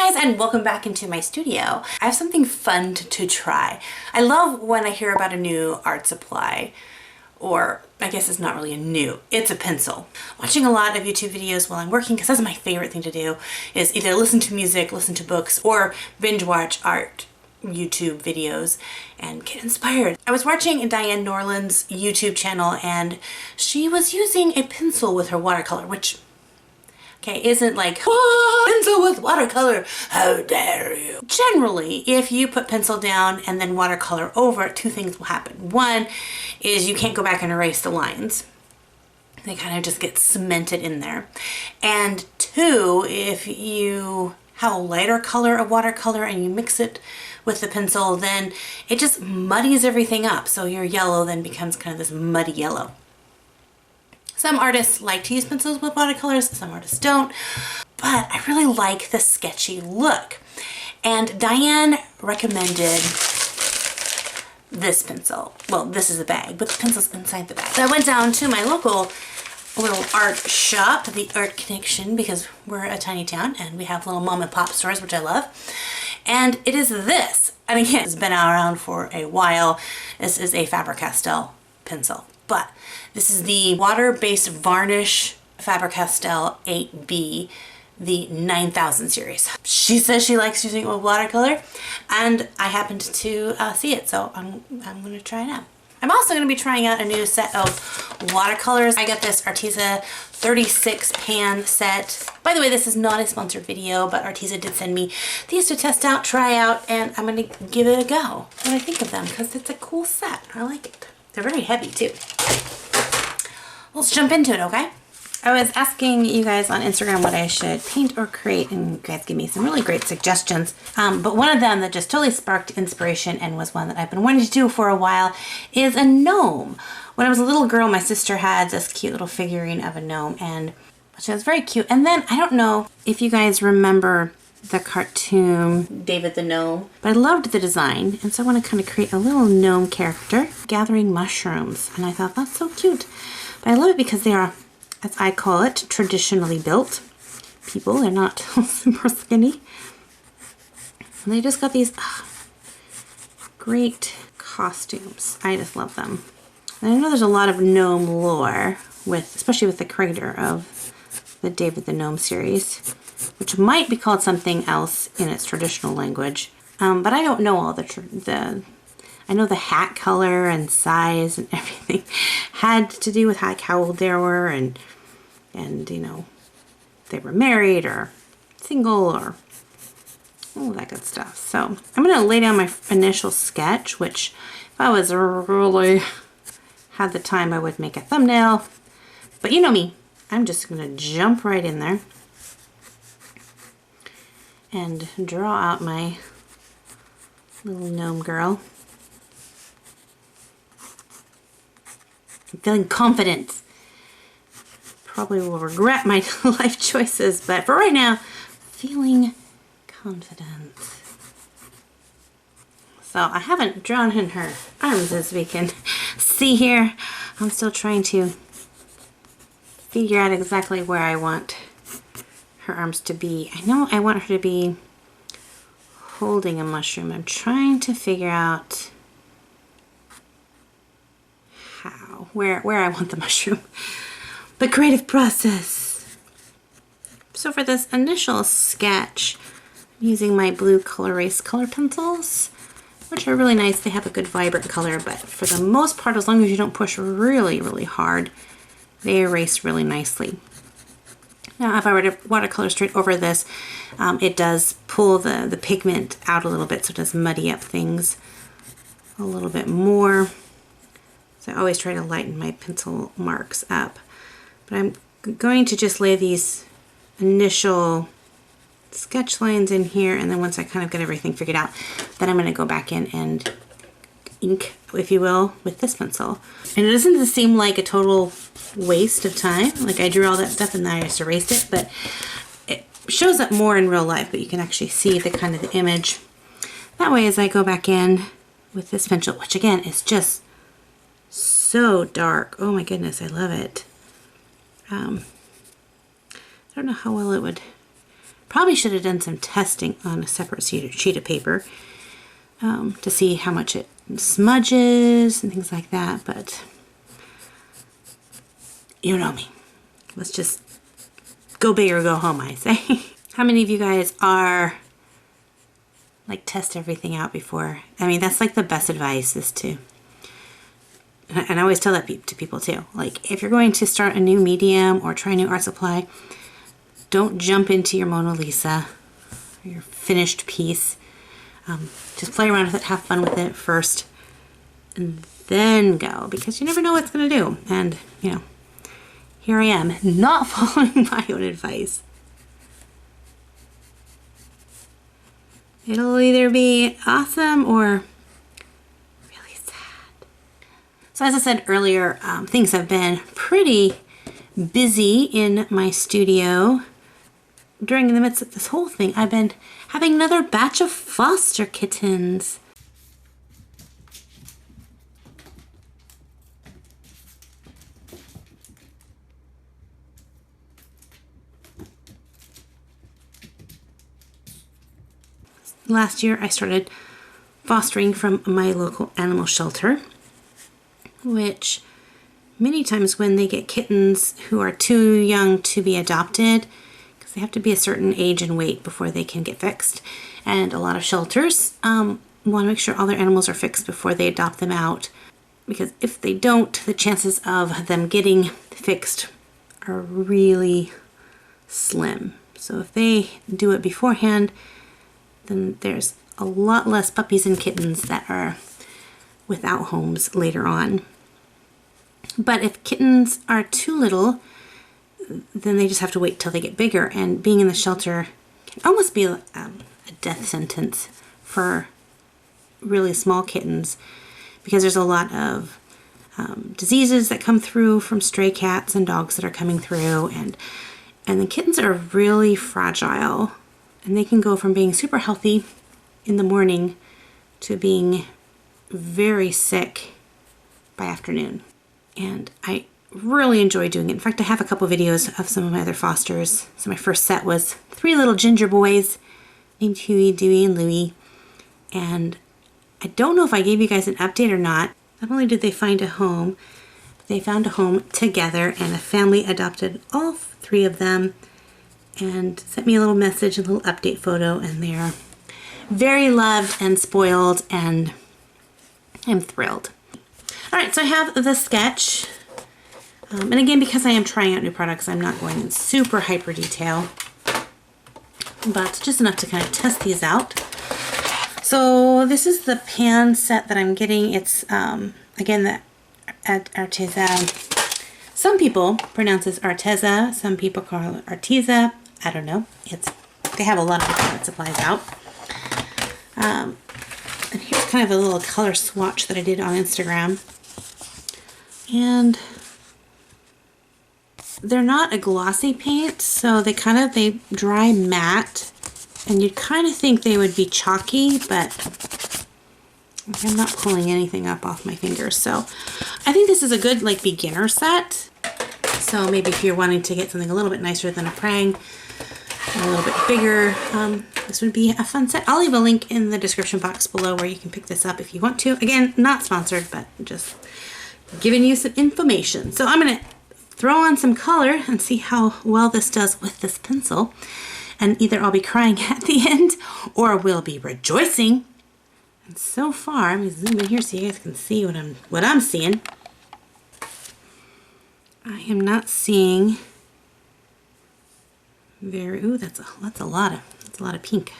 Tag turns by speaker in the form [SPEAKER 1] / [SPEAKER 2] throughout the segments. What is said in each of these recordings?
[SPEAKER 1] Hey guys, and welcome back into my studio. I have something fun to try. I love when I hear about a new art supply, or I guess it's not really a new, it's a pencil. Watching a lot of YouTube videos while I'm working, because that's my favorite thing to do, is either listen to music, listen to books, or binge watch art YouTube videos and get inspired. I was watching Dina Norlund's YouTube channel and she was using a pencil with her watercolor, which isn't like, oh, pencil with watercolor, how dare you. Generally, if you put pencil down and then watercolor over it, two things will happen. One is you can't go back and erase the lines. They kind of just get cemented in there. And two, if you have a lighter color of watercolor and you mix it with the pencil, then it just muddies everything up. So your yellow then becomes kind of this muddy yellow. Some artists like to use pencils with watercolors, some artists don't, but I really like the sketchy look. And Diane recommended this pencil. Well, this is a bag, but the pencil's inside the bag. So I went down to my local little art shop, the Art Connection, because we're a tiny town and we have little mom and pop stores, which I love. And it is this. And again, it's been around for a while. This is a Faber Castell pencil. But this is the water-based varnish Faber Castell 8B, the 9000 series. She says she likes using it with watercolor, and I happened to see it, so I'm going to try it out. I'm also going to be trying out a new set of watercolors. I got this Arteza 36 pan set. By the way, this is not a sponsored video, but Arteza did send me these to test out, try out, and I'm going to give it a go. What I think of them, because it's a cool set. I like it. They're very heavy too. Let's jump into it, okay? I was asking you guys on Instagram what I should paint or create, and you guys give me some really great suggestions. But one of them that just totally sparked inspiration and was one that I've been wanting to do for a while is a gnome. When I was a little girl, my sister had this cute little figurine of a gnome, and she was very cute. And then, I don't know if you guys remember the cartoon David the Gnome, but I loved the design, and so I want to kind of create a little gnome character gathering mushrooms, and I thought that's so cute. But I love it because they are, as I call it, traditionally built people. They're not super skinny, and they just got these great costumes. I just love them. And I know there's a lot of gnome lore with, especially with the creator of the David the Gnome series, which might be called something else in its traditional language. But I don't know all I know the hat color and size and everything had to do with how old they were and you know, they were married or single or all that good stuff. So I'm going to lay down my initial sketch, which if I was really had the time, I would make a thumbnail. But you know me, I'm just going to jump right in there and draw out my little gnome girl. I'm feeling confident. Probably will regret my life choices, but for right now, feeling confident. So I haven't drawn in her arms, as we can see here. I'm still trying to figure out exactly where I want her arms to be. I know I want her to be holding a mushroom. I'm trying to figure out how, where I want the mushroom. The creative process. So for this initial sketch, I'm using my blue Color Erase color pencils, which are really nice. They have a good vibrant color, but for the most part, as long as you don't push really, really hard, they erase really nicely. Now, if I were to watercolor straight over this, it does pull the pigment out a little bit, so it does muddy up things a little bit more. So I always try to lighten my pencil marks up. But I'm going to just lay these initial sketch lines in here, and then once I kind of get everything figured out, then I'm going to go back in and ink, if you will, with this pencil. And it doesn't seem like a total waste of time. Like I drew all that stuff and then I just erased it, but it shows up more in real life, but you can actually see the kind of the image. That way, as I go back in with this pencil, which again is just so dark. Oh my goodness, I love it. I don't know how well it would Probably should have done some testing on a separate sheet of paper to see how much it smudges and things like that, but you know me. Let's just go big or go home, I say. How many of you guys are like test everything out before? I mean, that's like the best advice is to, and I always tell that to people too, like if you're going to start a new medium or try a new art supply, don't jump into your Mona Lisa or your finished piece. Just play around with it, have fun with it first, and then go, because you never know what it's going to do. And, you know, here I am, not following my own advice. It'll either be awesome or really sad. So as I said earlier, things have been pretty busy in my studio. During the midst of this whole thing, I've been having another batch of foster kittens. Last year I started fostering from my local animal shelter, which many times when they get kittens who are too young to be adopted, because they have to be a certain age and weight before they can get fixed, and a lot of shelters want to make sure all their animals are fixed before they adopt them out, because if they don't, the chances of them getting fixed are really slim. So if they do it beforehand, then there's a lot less puppies and kittens that are without homes later on. But if kittens are too little, then they just have to wait till they get bigger, and being in the shelter can almost be a death sentence for really small kittens, because there's a lot of diseases that come through from stray cats and dogs that are coming through, and the kittens are really fragile. And they can go from being super healthy in the morning to being very sick by afternoon. And I really enjoy doing it. In fact, I have a couple videos of some of my other fosters. So my first set was 3 little ginger boys named Huey, Dewey, and Louie. And I don't know if I gave you guys an update or not. Not only did they find a home, but they found a home together, and a family adopted all 3 of them and sent me a little message, a little update photo, and they're very loved and spoiled, and I'm thrilled. All right, so I have the sketch. And again, because I am trying out new products, I'm not going in super hyper detail, but just enough to kind of test these out. So this is the pan set that I'm getting. It's, again, the Arteza. Some people pronounce this Arteza, some people call it Arteza. I don't know. They have a lot of different supplies out. And here's kind of a little color swatch that I did on Instagram. And they're not a glossy paint, so they dry matte, and you'd kind of think they would be chalky, but I'm not pulling anything up off my fingers. So I think this is a good like beginner set. So maybe if you're wanting to get something a little bit nicer than a Pranng, a little bit bigger, this would be a fun set. I'll leave a link in the description box below where you can pick this up if you want to. Again, not sponsored, but just giving you some information. So I'm going to throw on some color and see how well this does with this pencil. And either I'll be crying at the end or we'll be rejoicing. And so far, let me zoom in here so you guys can see what I'm seeing. I am not seeing ooh, that's a lot of pink.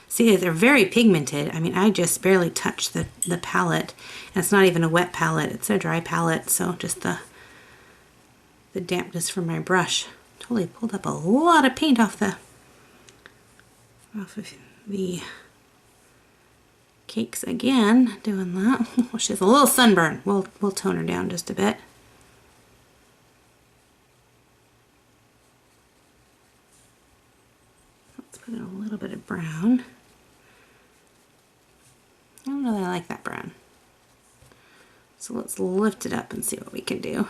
[SPEAKER 1] See, they're very pigmented. I mean, I just barely touched the palette, and it's not even a wet palette, it's a dry palette, so just the dampness from my brush totally pulled up a lot of paint off of the cakes again, doing that. Well, she has a little sunburn. We'll tone her down just a bit. Put in a little bit of brown. I don't know that I like that brown. So let's lift it up and see what we can do.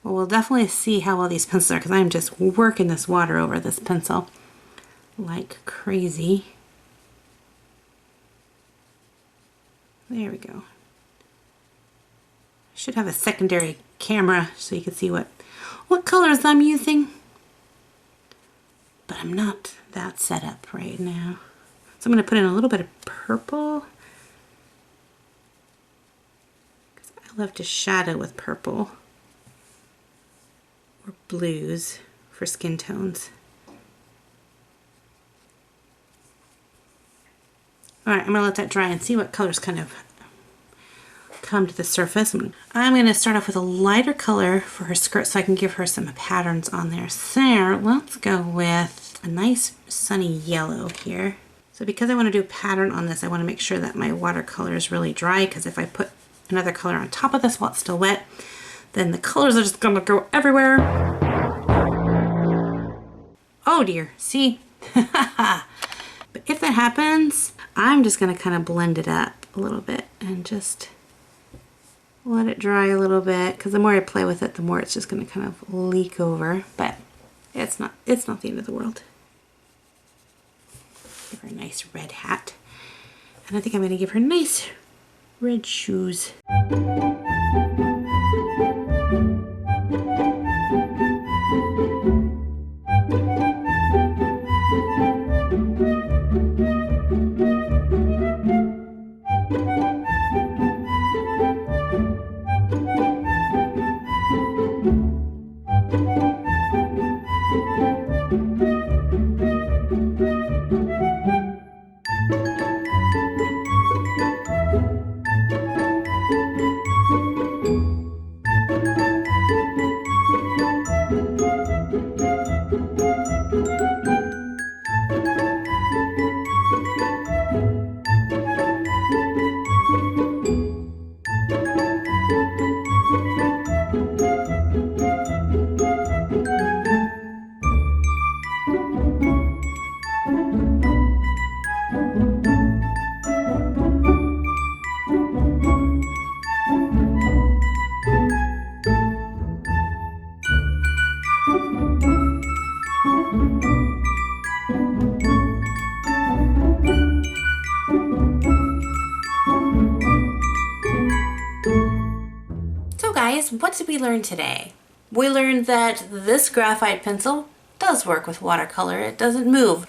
[SPEAKER 1] Well, we'll definitely see how well these pencils are because I'm just working this water over this pencil like crazy. There we go. Should have a secondary camera so you can see what colors I'm using. But I'm not that set up right now. So I'm going to put in a little bit of purple. Because I love to shadow with purple. Or blues for skin tones. Alright, I'm going to let that dry and see what colors kind of come to the surface. I'm going to start off with a lighter color for her skirt so I can give her some patterns on there. So let's go with a nice sunny yellow here. So because I want to do a pattern on this, I want to make sure that my watercolor is really dry, because if I put another color on top of this while it's still wet, then the colors are just going to go everywhere. Oh dear, see? But if that happens, I'm just going to kind of blend it up a little bit and just let it dry a little bit, because the more I play with it, the more it's just going to kind of leak over. But it's not the end of the world. Give her a nice red hat. And I think I'm going to give her nice red shoes. Guys, what did we learn today? We learned that this graphite pencil does work with watercolor. It doesn't move.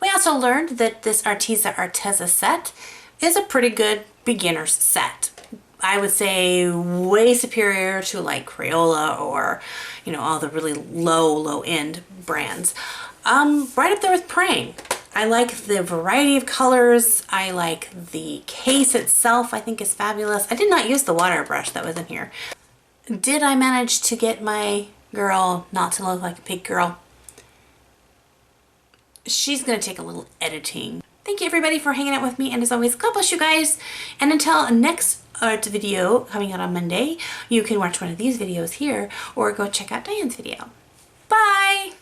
[SPEAKER 1] We also learned that this Arteza set is a pretty good beginner's set. I would say way superior to like Crayola or, you know, all the really low end brands. Right up there with Pranng. I like the variety of colors. I like the case itself, I think is fabulous. I did not use the water brush that was in here. Did I manage to get my girl not to look like a pig girl? She's gonna take a little editing. Thank you everybody for hanging out with me, and as always, God bless you guys. And until next art video coming out on Monday, you can watch one of these videos here or go check out Diane's video. Bye!